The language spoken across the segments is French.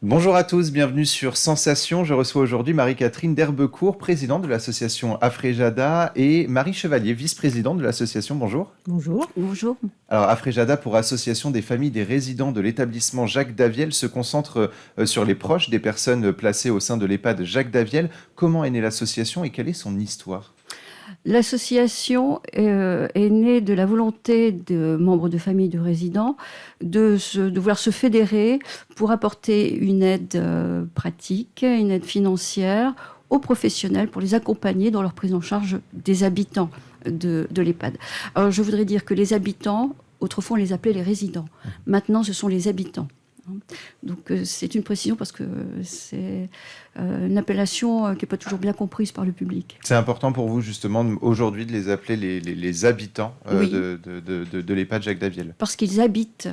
Bonjour à tous, bienvenue sur Sensation. Je reçois aujourd'hui Marie-Catherine Derbecourt, présidente de l'association Afrejada, et Marie Chevalier, vice-présidente de l'association. Bonjour. Bonjour. Bonjour. Alors Afrejada, pour Association des familles des résidents de l'établissement Jacques Daviel, se concentre sur les proches des personnes placées au sein de l'EHPAD Jacques Daviel. Comment est née l'association et quelle est son histoire ? L'association est née de la volonté de membres de familles de résidents de vouloir se fédérer pour apporter une aide pratique, une aide financière aux professionnels pour les accompagner dans leur prise en charge des habitants de l'EHPAD. Alors je voudrais dire que les habitants, autrefois on les appelait les résidents. Maintenant ce sont les habitants. Donc c'est une précision parce que c'est une appellation qui n'est pas toujours bien comprise par le public. C'est important pour vous justement aujourd'hui de les appeler les habitants Oui. de l'EHPAD Jacques Daviel. Parce qu'ils habitent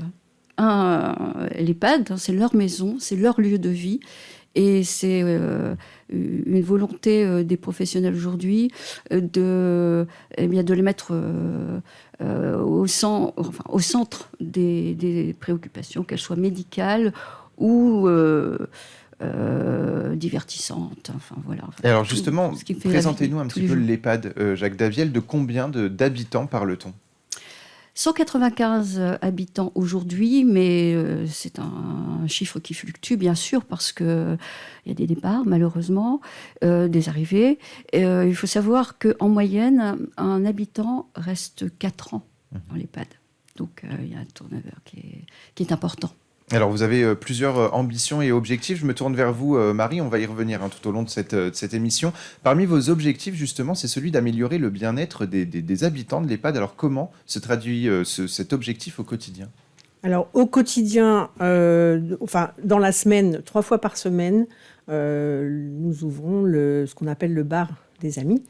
l'EHPAD, c'est leur maison, c'est leur lieu de vie. Et c'est une volonté des professionnels aujourd'hui de les mettre au centre des préoccupations, qu'elles soient médicales ou divertissantes. Enfin, voilà. Et alors justement, présentez-nous un petit peu jours. l'EHPAD Jacques Daviel. De combien d'habitants parle-t-on ? 195 habitants aujourd'hui, mais c'est un chiffre qui fluctue, bien sûr, parce qu'il y a des départs, malheureusement, des arrivées. Il faut savoir qu'en moyenne, un habitant reste 4 ans dans l'EHPAD. Donc, il y a un turnover qui est important. Alors, vous avez plusieurs ambitions et objectifs. Je me tourne vers vous, Marie. On va y revenir tout au long de cette émission. Parmi vos objectifs, justement, c'est celui d'améliorer le bien-être des habitants de l'EHPAD. Alors, comment se traduit cet objectif au quotidien ? Alors, au quotidien, dans la semaine, 3 fois par semaine, nous ouvrons ce qu'on appelle le bar des amis,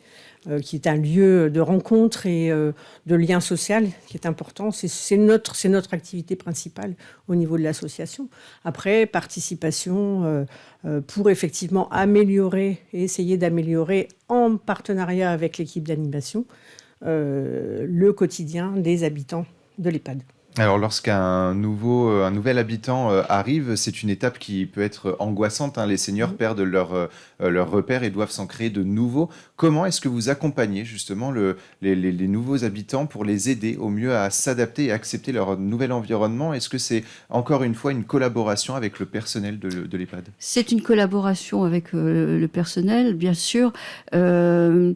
qui est un lieu de rencontre et de lien social qui est important. C'est notre activité principale au niveau de l'association. Après, participation pour effectivement améliorer et essayer d'améliorer en partenariat avec l'équipe d'animation le quotidien des habitants de l'EHPAD. Alors, lorsqu'un nouvel habitant arrive, c'est une étape qui peut être angoissante. Les seniors perdent leurs repères et doivent s'en créer de nouveaux. Comment est-ce que vous accompagnez justement les nouveaux habitants pour les aider au mieux à s'adapter et accepter leur nouvel environnement ? Est-ce que c'est encore une fois une collaboration avec le personnel de l'EHPAD ? C'est une collaboration avec le personnel, bien sûr. La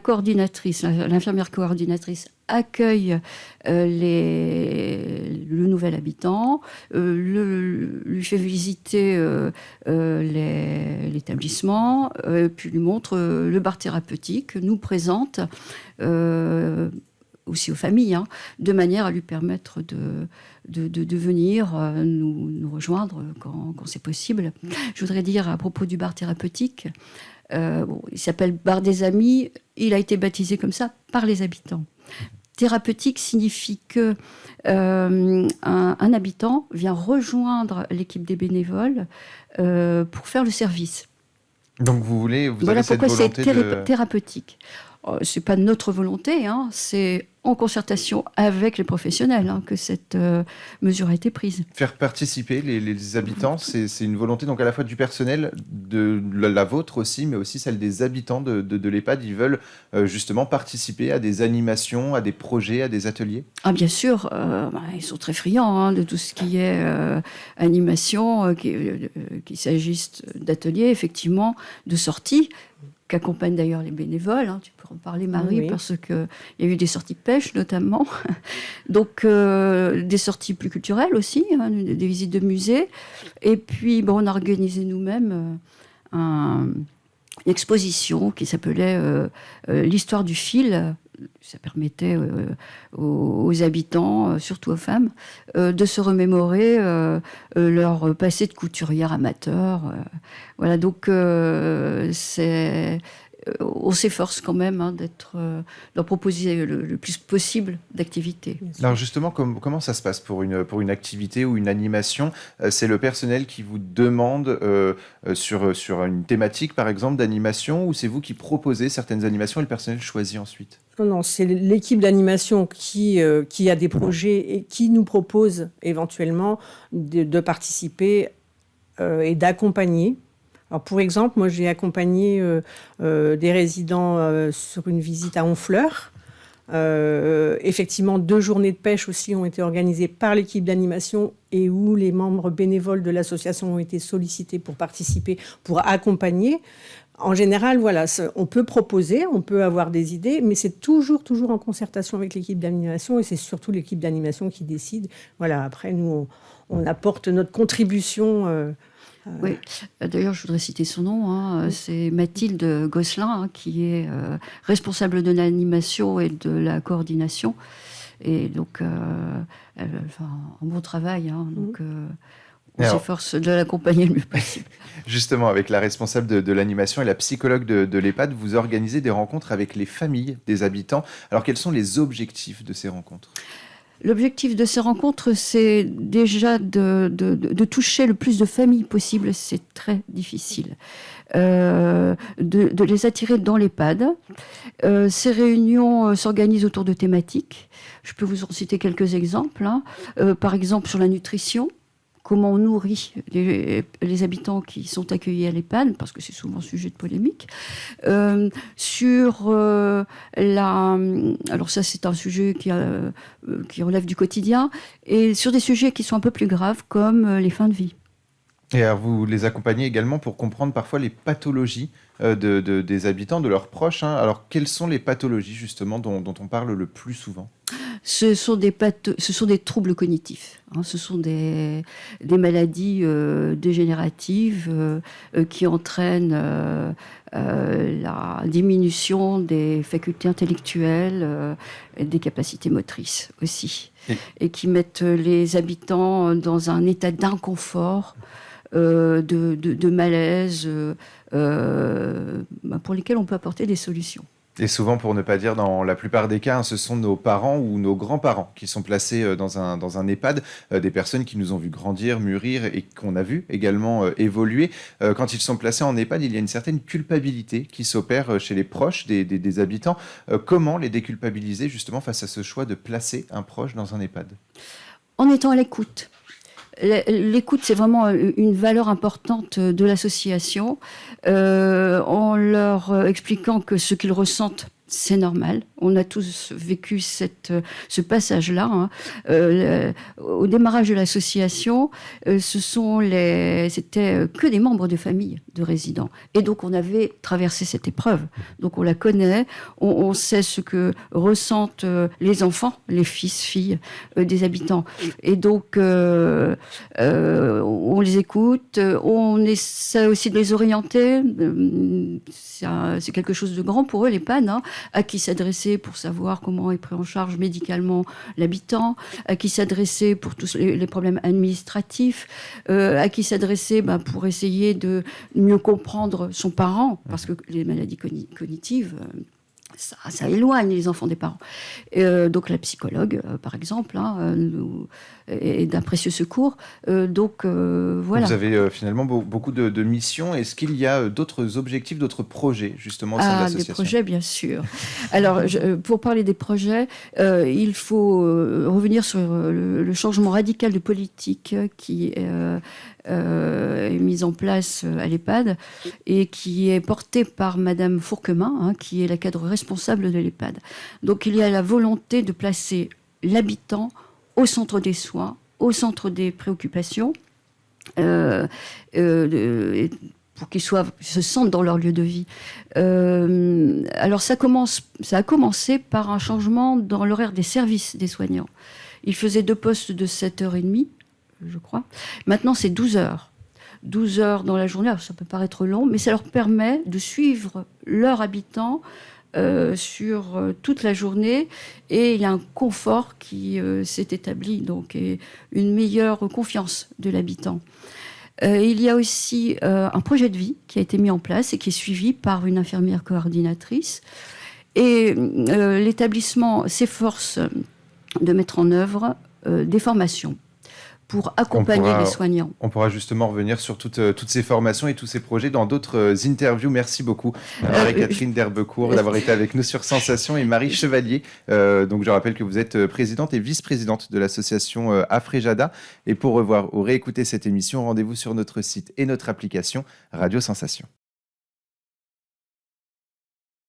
coordinatrice, l'infirmière coordinatrice accueille le nouvel habitant, lui fait visiter l'établissement, puis lui montre le bar thérapeutique, nous présente aussi aux familles, de manière à lui permettre de venir nous rejoindre quand c'est possible. Je voudrais dire à propos du bar thérapeutique, il s'appelle Bar des Amis, il a été baptisé comme ça par les habitants. Thérapeutique signifie que un habitant vient rejoindre l'équipe des bénévoles pour faire le service. Donc vous avez Voilà cette pourquoi volonté c'est thérapeutique. C'est pas notre volonté, c'est en concertation avec les professionnels que cette mesure a été prise. faire participer les habitants, c'est une volonté donc à la fois du personnel, de la vôtre aussi, mais aussi celle des habitants de l'EHPAD. Ils veulent justement participer à des animations, à des projets, à des ateliers. Ah bien sûr, ils sont très friands de tout ce qui est animation, qu'il s'agisse d'ateliers, effectivement, de sorties, qu'accompagnent d'ailleurs les bénévoles. Tu peux en parler, Marie, Oui. parce qu'il y a eu des sorties pêche, notamment. Donc, des sorties plus culturelles aussi, des visites de musées. Et puis, on a organisé nous-mêmes une exposition qui s'appelait l'histoire du fil. Ça permettait aux habitants, surtout aux femmes, de se remémorer leur passé de couturière amateur. Voilà, donc c'est on s'efforce quand même d'en proposer le plus possible d'activités. Alors justement, comment ça se passe pour une activité ou une animation? C'est le personnel qui vous demande sur une thématique, par exemple, d'animation, ou c'est vous qui proposez certaines animations et le personnel choisit ensuite? Non, c'est l'équipe d'animation qui a des projets et qui nous propose éventuellement de participer et d'accompagner. Alors, pour exemple, moi, j'ai accompagné des résidents sur une visite à Honfleur. Effectivement, 2 journées de pêche aussi ont été organisées par l'équipe d'animation et où les membres bénévoles de l'association ont été sollicités pour participer, pour accompagner. En général, voilà, on peut proposer, on peut avoir des idées, mais c'est toujours en concertation avec l'équipe d'animation et c'est surtout l'équipe d'animation qui décide. Voilà, après, nous, on apporte notre contribution. Oui, d'ailleurs, je voudrais citer son nom. C'est Mathilde Gosselin, qui est responsable de l'animation et de la coordination. Et donc, elle fait un bon travail. Donc, on s'efforce de l'accompagner le mieux possible. Justement, avec la responsable de l'animation et la psychologue de l'EHPAD, vous organisez des rencontres avec les familles des habitants. Alors, quels sont les objectifs de ces rencontres ? L'objectif de ces rencontres, c'est déjà de toucher le plus de familles possible. C'est très difficile. De les attirer dans l'EHPAD. Ces réunions s'organisent autour de thématiques. Je peux vous en citer quelques exemples. Par exemple, sur la nutrition. Comment on nourrit les habitants qui sont accueillis à l'EHPAD, parce que c'est souvent sujet de polémique. Alors ça, c'est un sujet qui relève du quotidien, et sur des sujets qui sont un peu plus graves, comme les fins de vie. Et alors vous les accompagnez également pour comprendre parfois les pathologies des habitants, de leurs proches. Alors, quelles sont les pathologies, justement, dont on parle le plus souvent ? Ce sont des troubles cognitifs. Ce sont des maladies dégénératives qui entraînent la diminution des facultés intellectuelles et des capacités motrices aussi. Et qui mettent les habitants dans un état d'inconfort, de malaise, pour lesquels on peut apporter des solutions. Et souvent, pour ne pas dire dans la plupart des cas, ce sont nos parents ou nos grands-parents qui sont placés dans un EHPAD, des personnes qui nous ont vu grandir, mûrir et qu'on a vu également évoluer. Quand ils sont placés en EHPAD, il y a une certaine culpabilité qui s'opère chez les proches des habitants. Comment les déculpabiliser justement face à ce choix de placer un proche dans un EHPAD ? En étant à l'écoute. L'écoute, c'est vraiment une valeur importante de l'association, en leur expliquant que ce qu'ils ressentent, c'est normal. On a tous vécu ce passage-là. Au démarrage de l'association, c'était que des membres de famille de résidents. Et donc, on avait traversé cette épreuve. Donc, on la connaît. On sait ce que ressentent les enfants, les fils, filles des habitants. Et donc, on les écoute. On essaie aussi de les orienter. C'est quelque chose de grand pour eux, l'EHPAD, à qui s'adresser pour savoir comment est pris en charge médicalement l'habitant, à qui s'adresser pour tous les problèmes administratifs, à qui s'adresser pour essayer de mieux comprendre son parent, parce que les maladies cognitives, ça éloigne les enfants des parents. Donc la psychologue, par exemple, est d'un précieux secours. Voilà. Vous avez finalement beaucoup de missions. Est-ce qu'il y a d'autres objectifs, d'autres projets, justement, au sein de l'association ? Des projets, bien sûr. Alors, pour parler des projets, il faut revenir sur le changement radical de politique qui est mise en place à l'EHPAD et qui est portée par Madame Fourquemin, qui est la cadre responsable de l'EHPAD. Donc il y a la volonté de placer l'habitant au centre des soins, au centre des préoccupations, pour qu'ils se sentent dans leur lieu de vie. Alors ça a commencé par un changement dans l'horaire des services des soignants. Ils faisaient 2 postes de 7h30, je crois. Maintenant, c'est 12 heures. 12 heures dans la journée, alors ça peut paraître long, mais ça leur permet de suivre leurs habitants sur toute la journée. Et il y a un confort qui s'est établi, donc, et une meilleure confiance de l'habitant. Il y a aussi un projet de vie qui a été mis en place et qui est suivi par une infirmière coordinatrice. Et l'établissement s'efforce de mettre en œuvre des formations pour accompagner les soignants. On pourra justement revenir sur toutes ces formations et tous ces projets dans d'autres interviews. Merci beaucoup, Marie-Catherine d'Herbecourt, d'avoir été avec nous sur Sensation, et Marie Chevalier. Donc, je rappelle que vous êtes présidente et vice-présidente de l'association Afrejada. Et pour revoir ou réécouter cette émission, rendez-vous sur notre site et notre application Radio Sensation.